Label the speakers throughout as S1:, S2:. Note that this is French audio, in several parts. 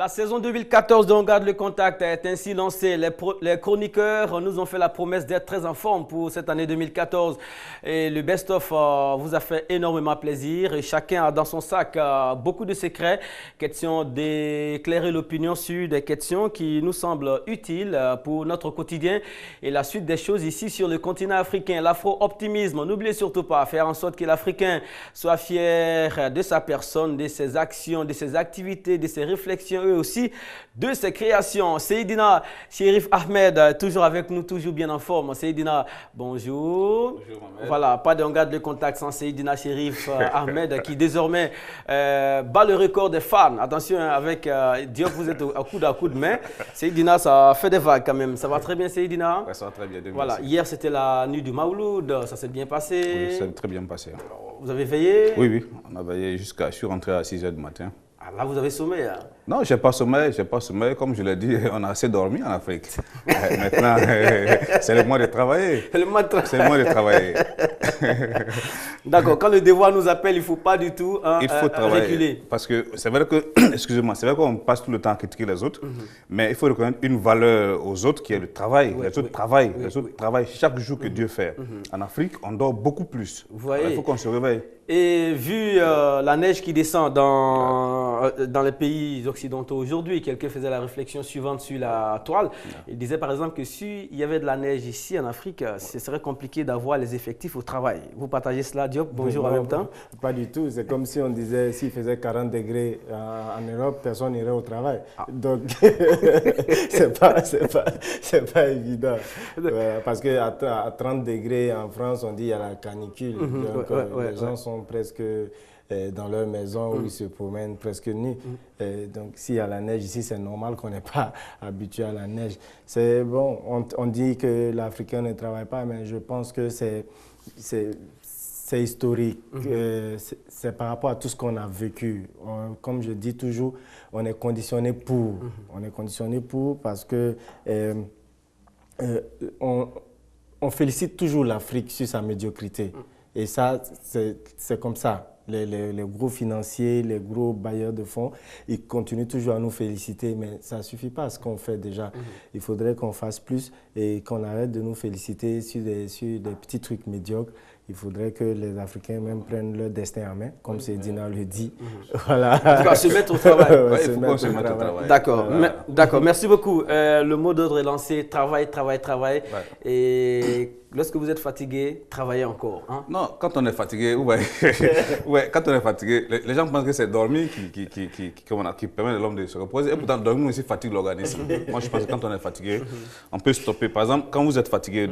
S1: La saison 2014 de On garde le contact est ainsi lancée. Les chroniqueurs nous ont fait la promesse d'être très en forme pour cette année 2014. Et le best-of vous a fait énormément plaisir. Et chacun a dans son sac beaucoup de secrets. Question d'éclairer l'opinion sur des questions qui nous semblent utiles pour notre quotidien et la suite des choses ici sur le continent africain. L'afro-optimisme, n'oubliez surtout pas, faire en sorte que l'Africain soit fier de sa personne, de ses actions, de ses activités, de ses réflexions et aussi de ses créations. Seydina Chérif Ahmed, toujours avec nous, toujours bien en forme. Seydina, bonjour.
S2: Bonjour Mohamed.
S1: Voilà, pas de on garde le contact sans Seydina Chérif Ahmed qui désormais bat le record des fans. Attention, avec Diop, vous êtes à coup de main. Seydina, ça fait des vagues quand même. Ça va très bien, Seydina?
S2: Ouais, ça va très bien.
S1: Voilà, hier c'était la nuit du Mawloud, ça s'est bien passé.
S2: Oui, ça s'est très bien passé.
S1: Vous avez veillé?
S2: Oui, oui, on a veillé jusqu'à... Je suis rentré à 6 h du matin.
S1: Ah, là, vous avez sommeil. Hein?
S2: Non, je n'ai pas sommeil, Comme je l'ai dit, on a assez dormi en Afrique. Maintenant, c'est le moment de travailler. C'est le moment de travailler.
S1: D'accord, quand le devoir nous appelle, il ne faut pas du tout
S2: il faut travailler.
S1: reculer.
S2: Parce que c'est vrai que, excusez-moi, c'est vrai qu'on passe tout le temps à critiquer les autres, mais il faut reconnaître une valeur aux autres qui est le travail. Les autres travaillent chaque jour que Dieu fait. En Afrique, on dort beaucoup plus.
S1: Vous voyez.
S2: Alors, il faut qu'on se réveille.
S1: Et vu la neige qui descend dans les pays occidentaux aujourd'hui, quelqu'un faisait la réflexion suivante sur la toile. Il disait par exemple que s'il y avait de la neige ici en Afrique, ce serait compliqué d'avoir les effectifs au travail. Vous partagez cela, Diop? Bonjour en même temps.
S3: Pas du tout. C'est comme si on disait s'il faisait 40 degrés en Europe, personne n'irait au travail. Donc, c'est pas évident. Voilà, parce qu'à 30 degrés en France, on dit qu'il y a la canicule. Donc, les gens sont presque dans leur maison où ils se promènent presque nus. Donc, s'il y a la neige ici, c'est normal qu'on n'est pas habitué à la neige. C'est bon, on dit que l'Africain ne travaille pas, mais je pense que c'est historique. C'est par rapport à tout ce qu'on a vécu. Comme je dis toujours, on est conditionné pour. On est conditionné pour parce que on félicite toujours l'Afrique sur sa médiocrité. Et ça, c'est comme ça. Les gros financiers, les gros bailleurs de fonds, ils continuent toujours à nous féliciter, mais ça ne suffit pas ce qu'on fait déjà. Il faudrait qu'on fasse plus et qu'on arrête de nous féliciter sur des petits trucs médiocres. Il faudrait que les Africains même prennent leur destin en main, comme Seydina le dit. Voilà.
S1: En tout cas, se mettre au travail.
S2: Il faut qu'on se mette au travail.
S1: D'accord, d'accord. Merci beaucoup. Le mot d'ordre est lancé, travail, travail, travail. Ouais. Et lorsque vous êtes fatigué, travaillez encore. Hein?
S2: Non, quand on est fatigué, quand on est fatigué, les gens pensent que c'est dormir qui permet à l'homme de se reposer. Et pourtant, dormir aussi fatigue l'organisme. Moi, je pense que quand on est fatigué, on peut stopper. Par exemple, quand vous êtes fatigué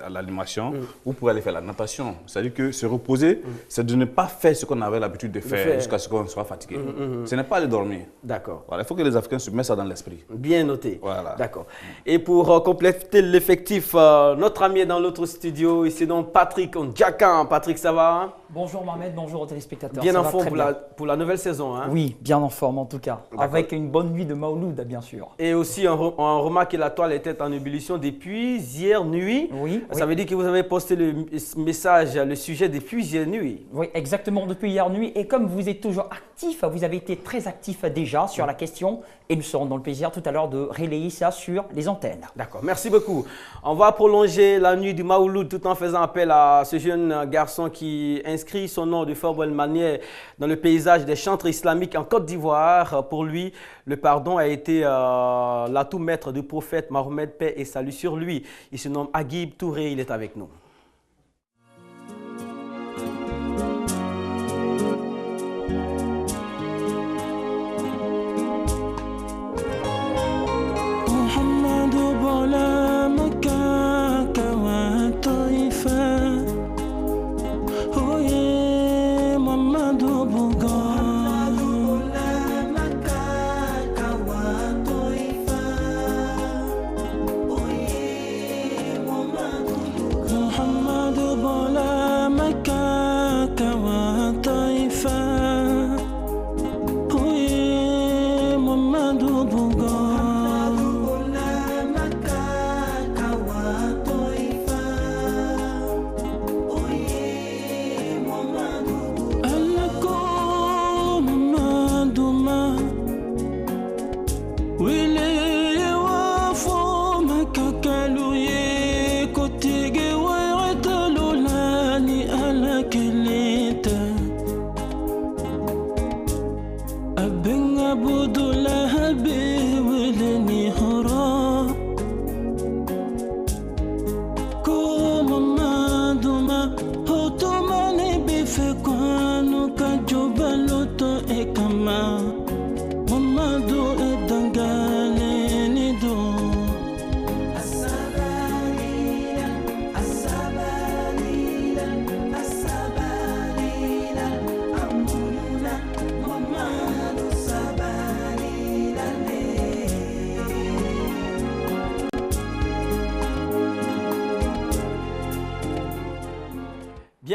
S2: à l'animation, vous pouvez aller faire la natation. C'est-à-dire que se reposer, c'est de ne pas faire ce qu'on avait l'habitude de faire jusqu'à ce qu'on soit fatigué. Ce n'est pas aller dormir.
S1: D'accord.
S2: Voilà, il faut que les Africains se mettent ça dans l'esprit.
S1: Bien noté.
S2: Voilà.
S1: D'accord. Et pour compléter l'effectif, notre ami est dans l'autre studio, ici donc Patrick Ndjakan. Patrick, ça va? Hein?
S4: Bonjour Mohamed, bonjour aux téléspectateurs.
S1: Bien en forme pour la nouvelle saison. Hein?
S4: Oui, bien en forme en tout cas. Avec une bonne nuit de Mawloud, bien sûr.
S1: Et aussi, on remarque que la toile était en ébullition depuis hier nuit.
S4: Oui.
S1: Ça veut dire que vous avez posté le message, le sujet depuis hier nuit.
S4: Oui, exactement, depuis hier nuit. Et comme vous êtes toujours actif, vous avez été très actif déjà sur la question. Et nous serons dans le plaisir tout à l'heure de relayer ça sur les antennes.
S1: D'accord, merci beaucoup. On va prolonger la nuit du Mawloud tout en faisant appel à ce jeune garçon qui inscrit son nom de fort bonne manière dans le paysage des chantres islamiques en Côte d'Ivoire. Pour lui, le pardon a été l'atout maître du prophète Mahomet, paix et salut sur lui. Il se nomme Aguib Touré, il est avec nous.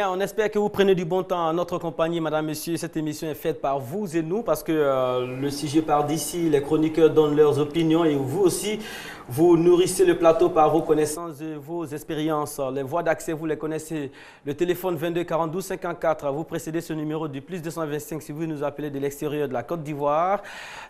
S1: Bien, on espère que vous prenez du bon temps en notre compagnie, madame, monsieur. Cette émission est faite par vous et nous parce que le sujet part d'ici, les chroniqueurs donnent leurs opinions et vous aussi, vous nourrissez le plateau par vos connaissances et vos expériences. Les voies d'accès, vous les connaissez. Le téléphone 22 42 54, vous précédez ce numéro du plus 225 si vous nous appelez de l'extérieur de la Côte d'Ivoire.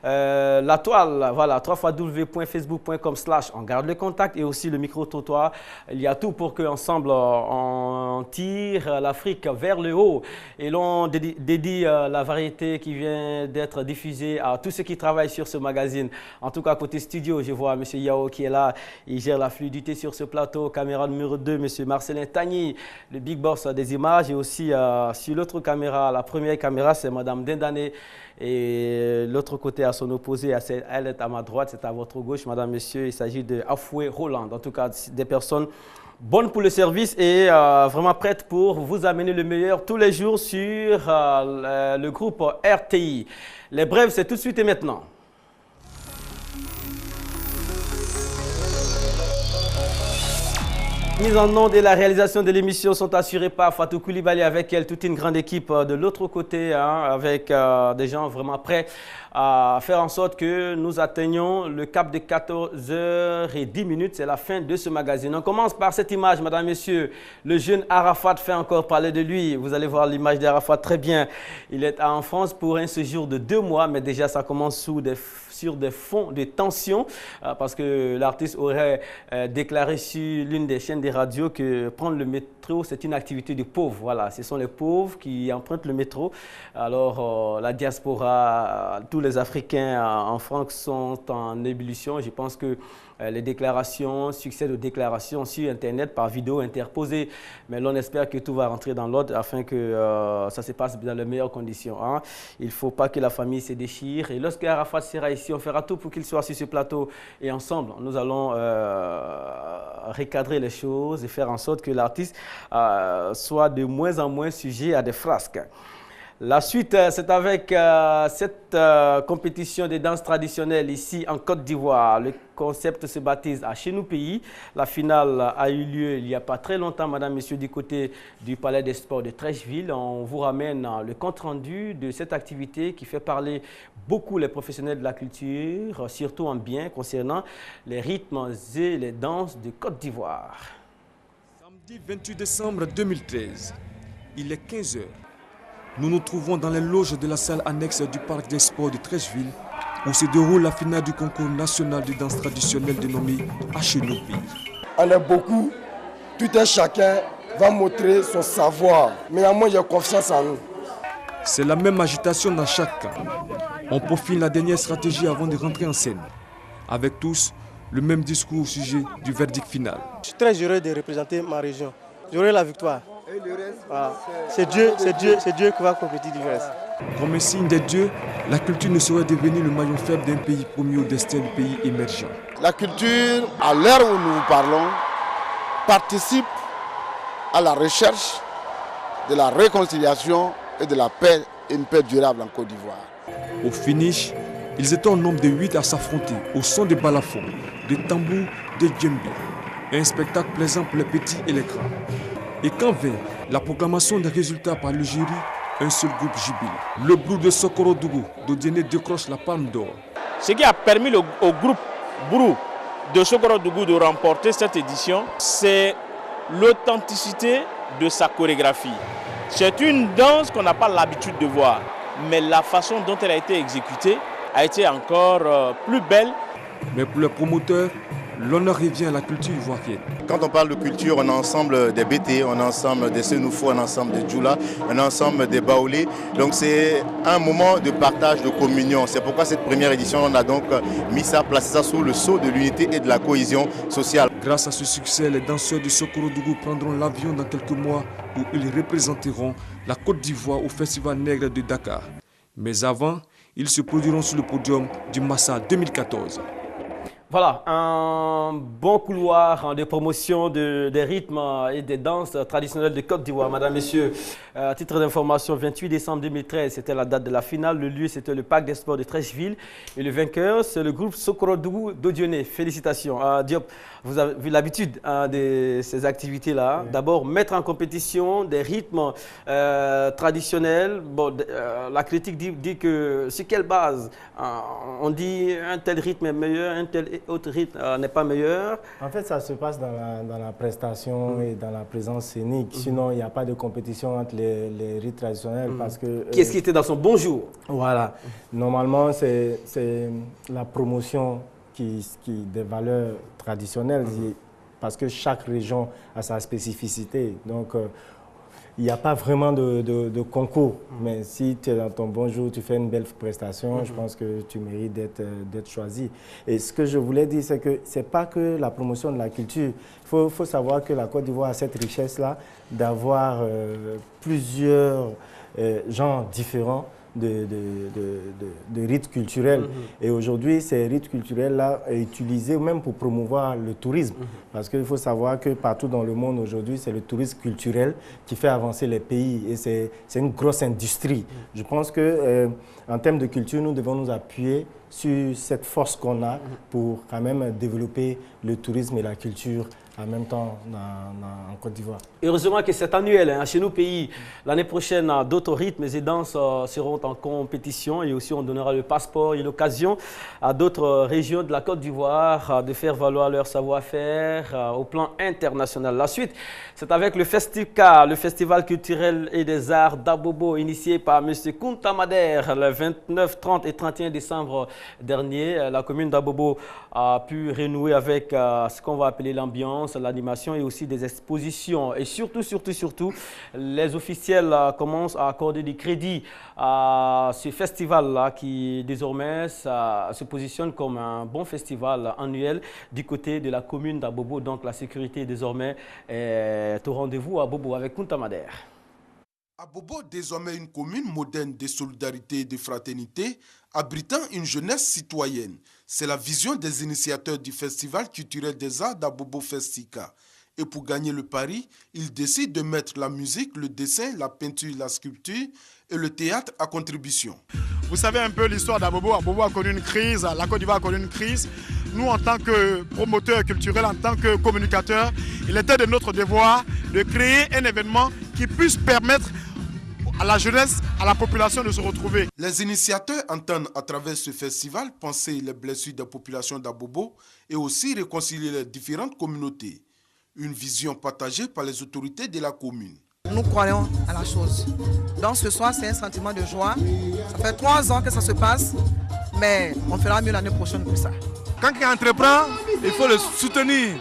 S1: La toile, voilà, www.facebook.com/on garde le contact et aussi le micro-trottoir. Il y a tout pour qu'ensemble, on tire l'Afrique vers le haut et l'on dédie la variété qui vient d'être diffusée à tous ceux qui travaillent sur ce magazine. En tout cas, côté studio, je vois M. Yao qui est là, il gère la fluidité sur ce plateau. Caméra numéro 2, M. Marcelin Tagny, le big boss des images. Et aussi sur l'autre caméra, la première caméra, c'est Mme Dindane. Et l'autre côté, à son opposé, elle est à ma droite, c'est à votre gauche, Madame, Monsieur. Il s'agit de Afoué Roland. En tout cas, des personnes bonnes pour le service et vraiment prêtes pour vous amener le meilleur tous les jours sur le groupe RTI. Les brèves, c'est tout de suite et maintenant. Mise en onde et la réalisation de l'émission sont assurées par Fatou Koulibaly, avec elle toute une grande équipe de l'autre côté, avec des gens vraiment prêts à faire en sorte que nous atteignions le cap de 14h10. C'est la fin de ce magazine. On commence par cette image, madame, messieurs. Le jeune Arafat fait encore parler de lui. Vous allez voir l'image d'Arafat très bien. Il est en France pour un séjour de 2 mois, mais déjà ça commence sur des fonds de tension parce que l'artiste aurait déclaré sur l'une des chaînes des radios que prendre le métro, c'est une activité de pauvres. Voilà, ce sont les pauvres qui empruntent le métro. Alors, la diaspora, tous les Africains en France sont en ébullition. Je pense que les déclarations succèdent aux déclarations sur Internet par vidéo interposée. Mais l'on espère que tout va rentrer dans l'ordre afin que ça se passe dans les meilleures conditions. Il ne faut pas que la famille se déchire. Et lorsque Arafat sera ici, on fera tout pour qu'il soit sur ce plateau. Et ensemble, nous allons recadrer les choses et faire en sorte que l'artiste soit de moins en moins sujet à des frasques. La suite, c'est avec cette compétition de danse traditionnelle ici en Côte d'Ivoire. Le concept se baptise à Chez nous pays. La finale a eu lieu il n'y a pas très longtemps, madame, messieurs, du côté du Palais des Sports de Trècheville. On vous ramène le compte-rendu de cette activité qui fait parler beaucoup les professionnels de la culture, surtout en bien concernant les rythmes et les danses de Côte d'Ivoire.
S5: Samedi 28 décembre 2013, il est 15h. Nous nous trouvons dans les loges de la salle annexe du Parc des Sports de Trècheville où se déroule la finale du concours national de danse traditionnelle dénommé Chez nous pays.
S6: On est beaucoup, tout un chacun va montrer son savoir, mais à moi j'ai confiance en nous.
S5: C'est la même agitation dans chaque camp. On profile la dernière stratégie avant de rentrer en scène. Avec tous, le même discours au sujet du verdict final.
S7: Je suis très heureux de représenter ma région. J'aurai la victoire. Voilà. C'est Dieu qui va compléter du reste.
S5: Comme un signe des dieux, la culture ne saurait devenir le maillon faible d'un pays promis au destin du pays émergent.
S6: La culture, à l'heure où nous parlons, participe à la recherche de la réconciliation et de la paix, et une paix durable en Côte d'Ivoire.
S5: Au finish, ils étaient en nombre de 8 à s'affronter au son des balafons, des tambours, des djembés. Un spectacle plaisant pour les petits et les grands. Et quand vint la proclamation des résultats par le jury, un seul groupe jubile. Le Brou de Sokoro-Dougou d'Odiéné décroche la palme d'or.
S8: Ce qui a permis au groupe Brou de Sokoro-Dougou de remporter cette édition, c'est l'authenticité de sa chorégraphie. C'est une danse qu'on n'a pas l'habitude de voir, mais la façon dont elle a été exécutée a été encore plus belle.
S5: Mais pour les promoteurs, l'honneur revient à la culture ivoirienne.
S9: Quand on parle de culture, on a ensemble des BT, on a ensemble des Senoufo, on a ensemble des Djoula, on a ensemble des Baoulé. Donc c'est un moment de partage, de communion. C'est pourquoi cette première édition, on a donc mis ça, placé ça sous le sceau de l'unité et de la cohésion sociale.
S5: Grâce à ce succès, les danseurs de Sokoro-Dougou prendront l'avion dans quelques mois où ils représenteront la Côte d'Ivoire au Festival Nègre de Dakar. Mais avant, ils se produiront sur le podium du Massa 2014.
S1: Voilà, un bon couloir de promotion des rythmes et des danses traditionnelles de Côte d'Ivoire. Madame, Messieurs, à titre d'information, 28 décembre 2013, c'était la date de la finale. Le lieu, c'était le Parc des Sports de Treichville. Et le vainqueur, c'est le groupe Sokorodougou d'Odione. Félicitations. Diop, vous avez vu l'habitude de ces activités-là. Oui. D'abord, mettre en compétition des rythmes traditionnels. Bon, la critique dit que sur quelle base on dit un tel rythme est meilleur, un tel autre rythme n'est pas meilleur.
S3: En fait, ça se passe dans la prestation et dans la présence scénique. Sinon, il n'y a pas de compétition entre les rythmes traditionnels. Parce que
S1: qu'est-ce qui était dans son bon jour?
S3: Voilà. Normalement, c'est la promotion des valeurs traditionnelles. Parce que chaque région a sa spécificité. Donc, il n'y a pas vraiment de concours, mais si tu es dans ton bon jour, tu fais une belle prestation, je pense que tu mérites d'être choisi. Et ce que je voulais dire, c'est que ce n'est pas que la promotion de la culture. Il faut savoir que la Côte d'Ivoire a cette richesse-là d'avoir plusieurs genres différents de rites culturels. Et aujourd'hui, ces rites culturels-là sont utilisés même pour promouvoir le tourisme. Parce qu'il faut savoir que partout dans le monde aujourd'hui, c'est le tourisme culturel qui fait avancer les pays. Et c'est une grosse industrie. Je pense qu'en termes de culture, nous devons nous appuyer sur cette force qu'on a pour quand même développer le tourisme et la culture en même temps en Côte d'Ivoire.
S1: Heureusement que c'est annuel. Hein. Chez nos pays, l'année prochaine, d'autres rythmes et danses seront en compétition et aussi on donnera le passeport et l'occasion à d'autres régions de la Côte d'Ivoire de faire valoir leur savoir-faire au plan international. La suite, c'est avec le FESTICA, le Festival culturel et des arts d'Abobo, initié par M. Kunta Mader le 29, 30 et 31 décembre dernier. La commune d'Abobo a pu renouer avec ce qu'on va appeler l'ambiance, l'animation et aussi des expositions. Et surtout, les officiels commencent à accorder des crédits à ce festival-là qui désormais se positionne comme un bon festival annuel du côté de la commune d'Abobo. Donc la sécurité désormais est au rendez-vous à Abobo avec Kunta Mader.
S10: Abobo, désormais une commune moderne de solidarité et de fraternité, abritant une jeunesse citoyenne. C'est la vision des initiateurs du Festival culturel des arts d'Abobo Festica. Et pour gagner le pari, ils décident de mettre la musique, le dessin, la peinture, la sculpture et le théâtre à contribution.
S11: Vous savez un peu l'histoire d'Abobo. Abobo a connu une crise, la Côte d'Ivoire a connu une crise. Nous, en tant que promoteurs culturels, en tant que communicateurs, il était de notre devoir de créer un événement qui puisse permettre à la jeunesse, à la population de se retrouver.
S10: Les initiateurs entendent à travers ce festival penser les blessures des populations d'Abobo et aussi réconcilier les différentes communautés. Une vision partagée par les autorités de la commune.
S12: Nous croyons à la chose. Donc ce soir, c'est un sentiment de joie. Ça fait 3 ans que ça se passe, mais on fera mieux l'année prochaine que ça.
S11: Quand quelqu'un entreprend, il faut le soutenir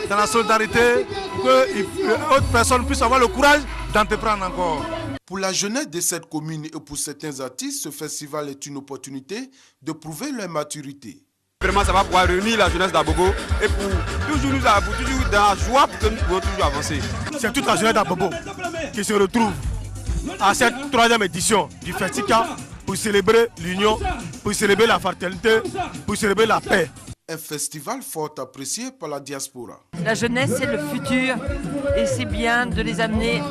S11: dans la solidarité pour que d'autres personnes puissent avoir le courage d'entreprendre encore.
S10: Pour la jeunesse de cette commune et pour certains artistes, ce festival est une opportunité de prouver leur maturité.
S13: Vraiment, ça va pouvoir réunir la jeunesse d'Abobo et pour toujours nous avoir toujours dans la joie pour que nous pouvons toujours avancer.
S11: C'est toute la jeunesse d'Abobo qui se retrouve à cette 3e édition du Festica pour célébrer l'union, pour célébrer la fraternité, pour célébrer la paix.
S10: Un festival fort apprécié par la diaspora.
S14: La jeunesse, c'est le futur et c'est bien de les amener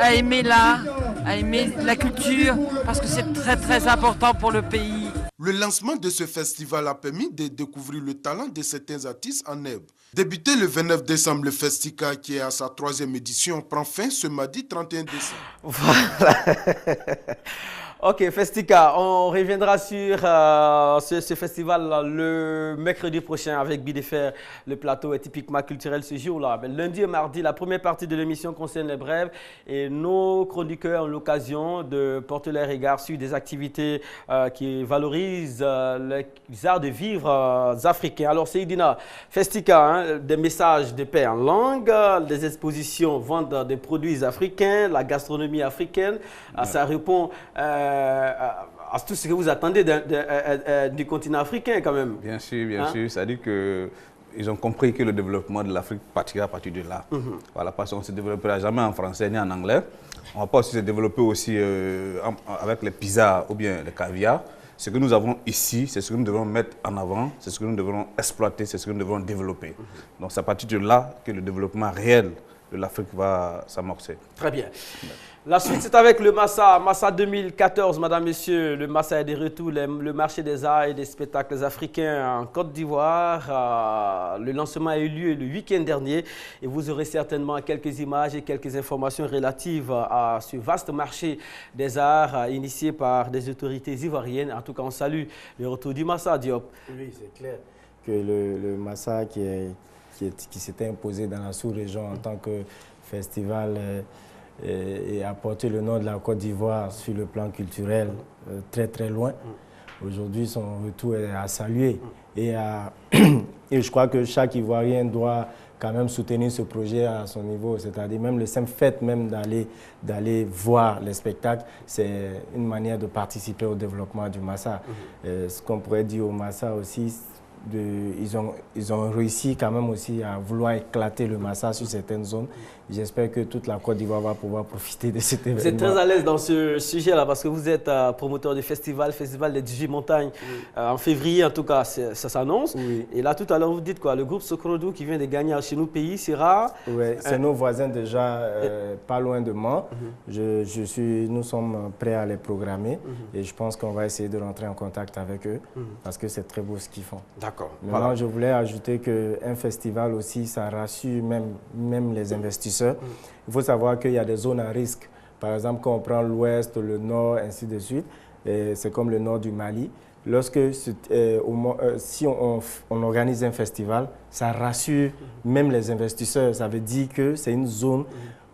S14: à aimer l'art, à aimer la culture parce que c'est très très important pour le pays.
S10: Le lancement de ce festival a permis de découvrir le talent de certains artistes en herbe. Débuté le 29 décembre, le Festica, qui est à sa 3e édition, prend fin ce mardi 31 décembre.
S1: Voilà. Ok, Festica, on reviendra sur ce festival le mercredi prochain avec Bidéfer. Le plateau est typiquement culturel ce jour-là. Lundi et mardi, la première partie de l'émission concerne les brèves et nos chroniqueurs ont l'occasion de porter leur regard sur des activités qui valorisent les arts de vivre africains. Alors, Seydina, Festica, hein, des messages de paix en langue, des expositions, vente des produits africains, la gastronomie africaine. Ça répond à tout ce que vous attendez du continent africain quand même.
S2: Bien sûr, bien sûr. C'est-à-dire qu'ils ont compris que le développement de l'Afrique partira à partir de là. Voilà, parce qu'on ne se développera jamais en français ni en anglais. On ne va pas aussi se développer aussi avec les pizzas ou bien le caviar Ce que nous avons ici, c'est ce que nous devons mettre en avant, c'est ce que nous devons exploiter, c'est ce que nous devons développer. Donc c'est à partir de là que le développement réel de l'Afrique va s'amorcer.
S1: Très bien. La suite, c'est avec le Massa. Massa 2014, madame, messieurs. Le Massa est de retour, le marché des arts et des spectacles africains en Côte d'Ivoire. Le lancement a eu lieu le week-end dernier et vous aurez certainement quelques images et quelques informations relatives à ce vaste marché des arts initié par des autorités ivoiriennes. En tout cas, on salue le retour du Massa, Diop.
S3: Oui, c'est clair que le Massa qui s'était imposé dans la sous-région en tant que festival et a porté le nom de la Côte d'Ivoire sur le plan culturel très très loin. Aujourd'hui, son retour est à saluer et je crois que chaque Ivoirien doit quand même soutenir ce projet à son niveau, c'est-à-dire même le simple fait même d'aller voir les spectacles, c'est une manière de participer au développement du Massa. Ce qu'on pourrait dire au Massa aussi, ils ont réussi quand même aussi à vouloir éclater le Massa sur certaines zones. J'espère que toute la Côte d'Ivoire va pouvoir profiter de cet événement.
S1: Vous êtes très à l'aise dans ce sujet-là parce que vous êtes promoteur du festival des 18 montagnes. En février, en tout cas, ça s'annonce.
S3: Oui.
S1: Et là, tout à l'heure, vous dites quoi? Le groupe Sokorodu qui vient de gagner chez nous pays sera...
S3: Oui, c'est nos voisins déjà pas loin de moi. Nous sommes prêts à les programmer et je pense qu'on va essayer de rentrer en contact avec eux parce que c'est très beau ce qu'ils font.
S1: D'accord.
S3: Maintenant, voilà. Je voulais ajouter qu'un festival aussi, ça rassure même les investisseurs. Il faut savoir qu'il y a des zones à risque. Par exemple, quand on prend l'ouest, le nord, ainsi de suite, c'est comme le nord du Mali. Si on organise un festival, ça rassure même les investisseurs. Ça veut dire que c'est une zone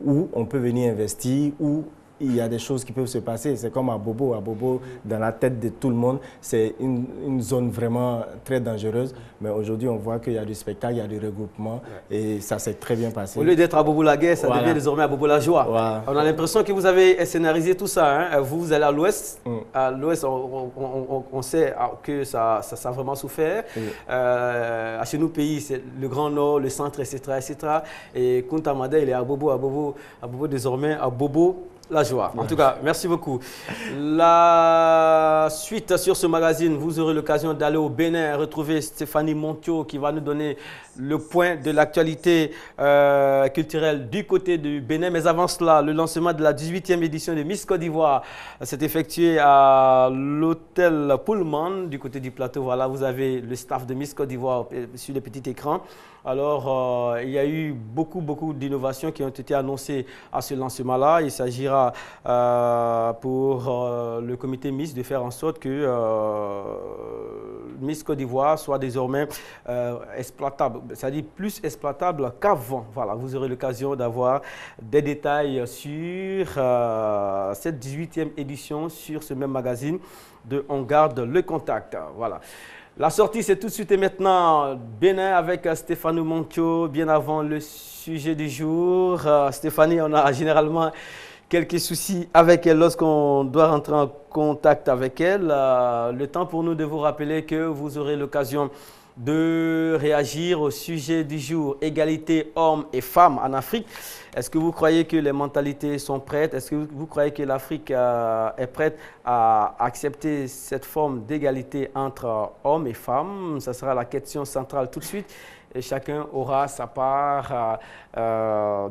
S3: où on peut venir investir, où il y a des choses qui peuvent se passer. C'est comme à Bobo. À Bobo, dans la tête de tout le monde, c'est une zone vraiment très dangereuse. Mais aujourd'hui, on voit qu'il y a du spectacle, il y a du regroupement et ça s'est très bien passé.
S1: Au lieu d'être à Bobo la guerre, ça devient désormais à Bobo la joie.
S3: Voilà.
S1: On a l'impression que vous avez scénarisé tout ça. Hein? Vous allez à l'ouest. À l'ouest, on sait que ça a vraiment souffert. Chez nous, pays, c'est le Grand Nord, le centre, etc. etc. Et Kunta Mada, il est à Bobo désormais, à Bobo la joie. En tout cas, merci beaucoup. La suite sur ce magazine, vous aurez l'occasion d'aller au Bénin, retrouver Stéphanie Montio qui va nous donner le point de l'actualité culturelle du côté du Bénin. Mais avant cela, le lancement de la 18e édition de Miss Côte d'Ivoire s'est effectué à l'hôtel Pullman du côté du plateau. Voilà, vous avez le staff de Miss Côte d'Ivoire sur le petit écran. Alors, il y a eu beaucoup d'innovations qui ont été annoncées à ce lancement-là. Il s'agira pour le comité Miss de faire en sorte que Miss Côte d'Ivoire soit désormais exploitable, c'est-à-dire plus exploitable qu'avant. Voilà, vous aurez l'occasion d'avoir des détails sur cette 18e édition sur ce même magazine de On garde le contact. Voilà. La sortie, c'est tout de suite et maintenant Bénin avec Stéphanie Montio, bien avant le sujet du jour. Stéphanie, on a généralement quelques soucis avec elle lorsqu'on doit rentrer en contact avec elle. Le temps pour nous de vous rappeler que vous aurez l'occasion de réagir au sujet du jour, égalité hommes et femmes en Afrique. Est-ce que vous croyez que les mentalités sont prêtes? Est-ce que vous croyez que l'Afrique est prête à accepter cette forme d'égalité entre hommes et femmes? Ce sera la question centrale tout de suite. Et chacun aura sa part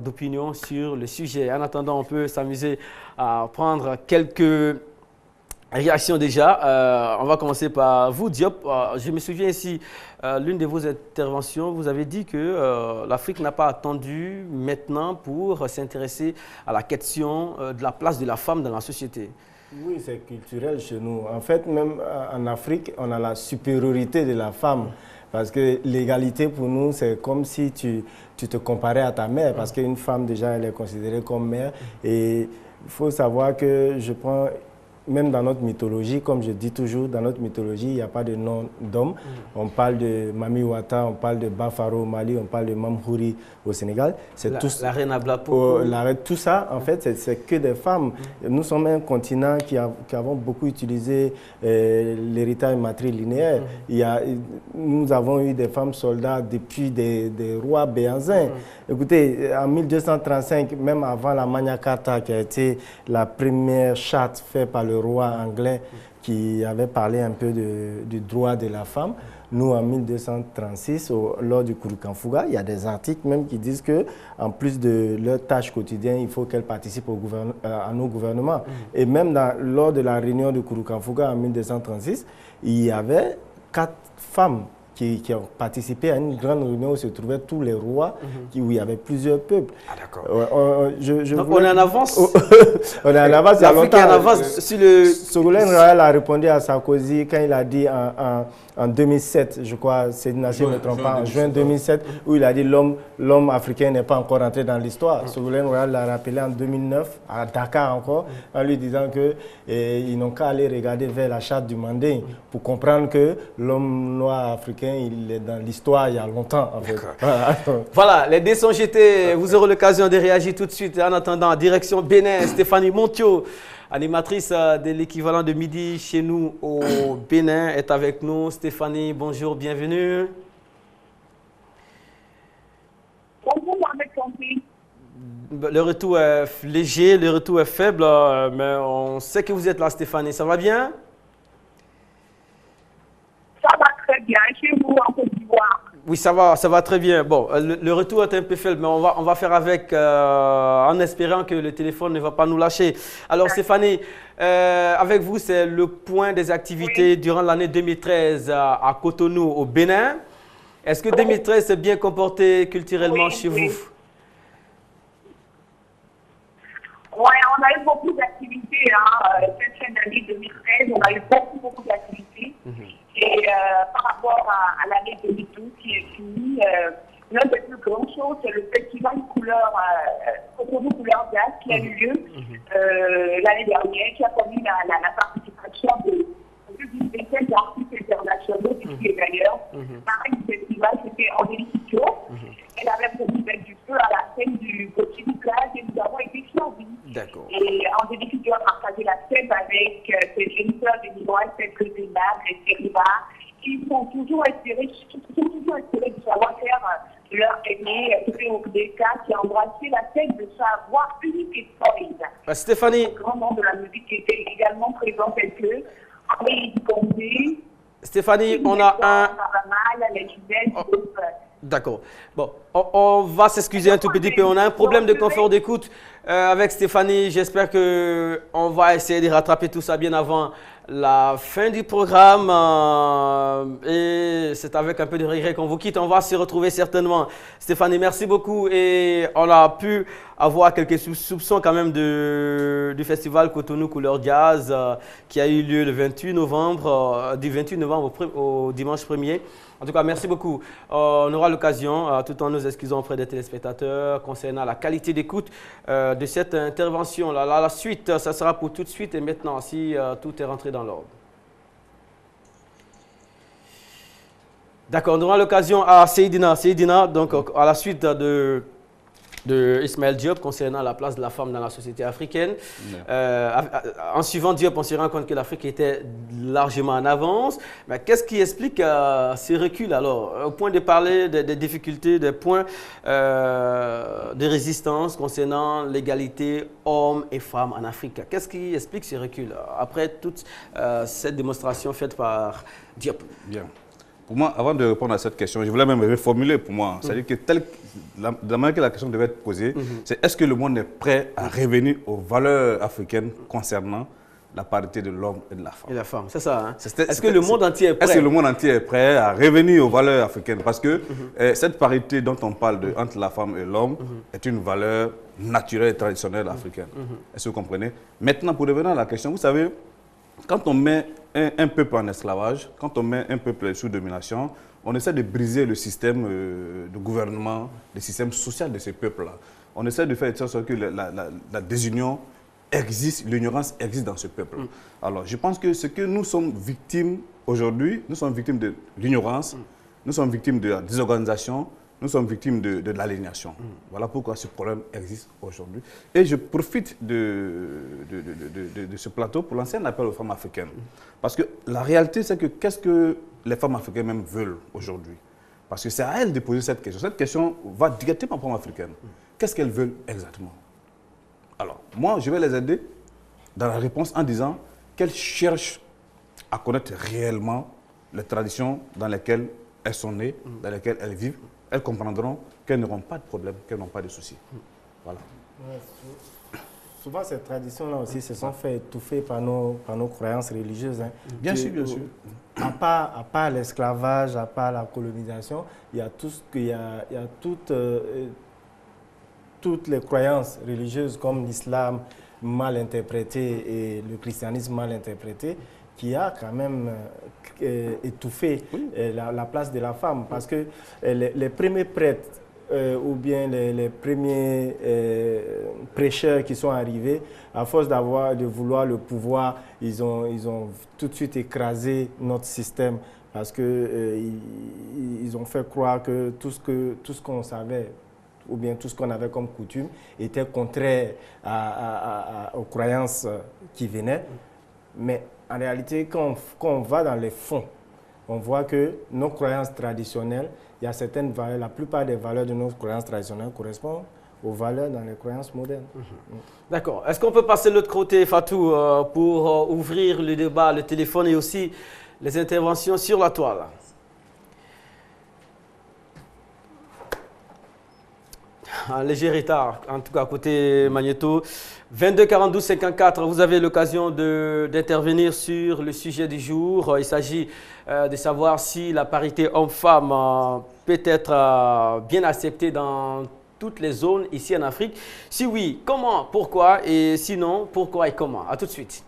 S1: d'opinion sur le sujet. En attendant, on peut s'amuser à prendre quelques réactions déjà. On va commencer par vous, Diop. Je me souviens ici, l'une de vos interventions, vous avez dit que l'Afrique n'a pas attendu maintenant pour s'intéresser à la question de la place de la femme dans la société.
S3: Oui, c'est culturel chez nous. En fait, même en Afrique, on a la supériorité de la femme. Parce que l'égalité pour nous, c'est comme si tu te comparais à ta mère. Parce qu'une femme, déjà, elle est considérée comme mère. Et il faut savoir que je prends... Même dans notre mythologie, comme je dis toujours, dans notre mythologie, il n'y a pas de nom d'homme. On parle de Mami Wata, on parle de Bafaro au Mali, on parle de Mamhouri au Sénégal.
S1: La reine Ablapo.
S3: Tout ça, en fait, c'est que des femmes. Nous sommes un continent qui avons beaucoup utilisé l'héritage matrilinéaire. Nous avons eu des femmes soldats depuis des rois béanzins. Écoutez, en 1235, même avant la Magna Carta, qui a été la première charte faite par le le roi anglais qui avait parlé un peu du droit de la femme. Nous, en 1236, lors du Kurukanfuga, il y a des articles même qui disent qu'en plus de leur tâche quotidienne, il faut qu'elles participent à nos gouvernements. Et même lors de la réunion du Kurukanfuga en 1236, il y avait 4 femmes qui ont participé à une grande réunion où se trouvaient tous les rois, où il y avait plusieurs peuples.
S1: Ah, d'accord.
S3: Donc
S1: on est en avance.
S3: On est en avance.
S1: L'Afrique est en avance sur le...
S3: Ségolène Royal a répondu à Sarkozy quand il a dit en 2007, je crois, c'est une nation, je ne me trompe pas, en juin 2007, où il a dit l'homme africain n'est pas encore entré dans l'histoire. Ségolène Royal l'a rappelé en 2009, à Dakar encore, en lui disant qu'ils n'ont qu'à aller regarder vers la charte du Mandé pour comprendre que l'homme noir africain, il est dans l'histoire il y a longtemps. En fait.
S1: Voilà, les dés sont jetés. Vous aurez l'occasion de réagir tout de suite. En attendant, direction Bénin, Stéphanie Montio, animatrice de l'équivalent de midi chez nous au Bénin, est avec nous. Stéphanie, bonjour, bienvenue.
S15: Bonjour, Mohamed Kampi.
S1: Le retour est léger, le retour est faible, mais on sait que vous êtes là, Stéphanie. Ça va bien?
S15: Ça va très bien. Chez vous, en Côte d'Ivoire?
S1: Oui, ça va très bien. Bon, le retour est un peu faible, mais on va faire avec en espérant que le téléphone ne va pas nous lâcher. Alors, Stéphanie, avec vous, c'est le point des activités durant l'année 2013 à Cotonou, au Bénin. Est-ce que 2013 s'est bien comporté culturellement chez vous?
S15: Oui, on a eu beaucoup d'activités. Cette fin d'année 2013, on a eu beaucoup d'activités. Et par rapport à l'année 2012 qui est finie, l'une des plus grandes choses, c'est le festival Cotonou Couleur Jazz qui a eu lieu l'année dernière, qui a permis la participation d'une vingtaine d'artistes internationaux d'ici et d'ailleurs. Pareil, le festival, c'était Angélique Kidjo. Elle avait promis mettre du feu à la scène du Petit Lucas et nous avons été servis.
S1: D'accord.
S15: Et Angélique Kidjo a partagé la scène avec ses jeunes sœurs de Ninois, celles que des nables, les Seriba, qui sont toujours inspirés du savoir-faire de leur aîné, Oudeka, qui a embrassé la scène de sa voix unique et solide.
S1: Stéphanie.
S15: Le grand nom de la musique qui était également présent tel que Henri Condé.
S1: Stéphanie, on a un... D'accord. Bon, on va s'excuser un tout petit peu. On a un problème de confort d'écoute avec Stéphanie. J'espère qu'on va essayer de rattraper tout ça bien avant la fin du programme. Et c'est avec un peu de regret qu'on vous quitte. On va se retrouver certainement. Stéphanie, merci beaucoup. Et on a pu avoir quelques soupçons quand même du festival Cotonou Couleur Jazz qui a eu lieu le 28 novembre, du 28 novembre au dimanche 1er. En tout cas, merci beaucoup. On aura l'occasion, tout en nous excusant auprès des téléspectateurs, concernant la qualité d'écoute de cette intervention. La suite, ça sera pour tout de suite et maintenant, si tout est rentré dans l'ordre. D'accord, on aura l'occasion à Seydina, donc à la suite de Ismaël Diop concernant la place de la femme dans la société africaine. En suivant Diop, on se rend compte que l'Afrique était largement en avance. Mais qu'est-ce qui explique ces reculs alors? Au point de parler des difficultés, des points de résistance concernant l'égalité hommes et femmes en Afrique. Qu'est-ce qui explique ces reculs après toute cette démonstration faite par Diop?
S2: Bien. Pour moi, avant de répondre à cette question, je voulais même reformuler pour moi. C'est-à-dire que la manière que la question devait être posée, c'est est-ce que le monde est prêt à revenir aux valeurs africaines concernant la parité de l'homme et de la femme?
S1: Et la femme, c'est ça. Hein? Est-ce que le monde entier est prêt?
S2: Est-ce que le monde entier est prêt à revenir aux valeurs africaines? Parce que cette parité dont on parle entre la femme et l'homme est une valeur naturelle et traditionnelle africaine. Est-ce que vous comprenez? Maintenant, pour revenir à la question, vous savez, quand on met un peuple en esclavage, quand on met un peuple sous domination, on essaie de briser le système de gouvernement, le système social de ce peuple-là. On essaie de faire en sorte que la désunion existe, l'ignorance existe dans ce peuple. Alors, je pense que ce que nous sommes victimes aujourd'hui, nous sommes victimes de l'ignorance, nous sommes victimes de la désorganisation, nous sommes victimes de l'aliénation. Voilà pourquoi ce problème existe aujourd'hui. Et je profite de ce plateau pour lancer un appel aux femmes africaines. Parce que la réalité, c'est que qu'est-ce que les femmes africaines même veulent aujourd'hui? Parce que c'est à elles de poser cette question. Cette question va directement aux femmes africaines. Qu'est-ce qu'elles veulent exactement? Alors, moi, je vais les aider dans la réponse en disant qu'elles cherchent à connaître réellement les traditions dans lesquelles elles sont nées, dans lesquelles elles vivent, elles comprendront qu'elles n'auront pas de problème, qu'elles n'ont pas de soucis. Voilà.
S3: Souvent, ces traditions-là aussi se sont fait étouffer par nos croyances religieuses. Hein.
S2: Bien sûr, bien sûr.
S3: À part l'esclavage, à part la colonisation, il y a toutes les croyances religieuses comme l'islam mal interprété et le christianisme mal interprété qui a quand même étouffé la place de la femme. Parce que les premiers prêtres ou bien les premiers prêcheurs qui sont arrivés, à force de vouloir le pouvoir, ils ont tout de suite écrasé notre système parce qu'ils ont fait croire que tout ce qu'on savait ou bien tout ce qu'on avait comme coutume était contraire aux croyances qui venaient. Mais en réalité, quand on va dans les fonds, on voit que nos croyances traditionnelles, il y a certaines valeurs, la plupart des valeurs de nos croyances traditionnelles correspondent aux valeurs dans les croyances modernes.
S1: D'accord. Est-ce qu'on peut passer de l'autre côté, Fatou, pour ouvrir le débat, le téléphone et aussi les interventions sur la toile? Un léger retard, en tout cas côté Magnéto. 22 42 54, vous avez l'occasion d'intervenir sur le sujet du jour. Il s'agit de savoir si la parité homme-femme peut être bien acceptée dans toutes les zones ici en Afrique. Si oui, comment, pourquoi, et sinon, pourquoi et comment? A tout de suite.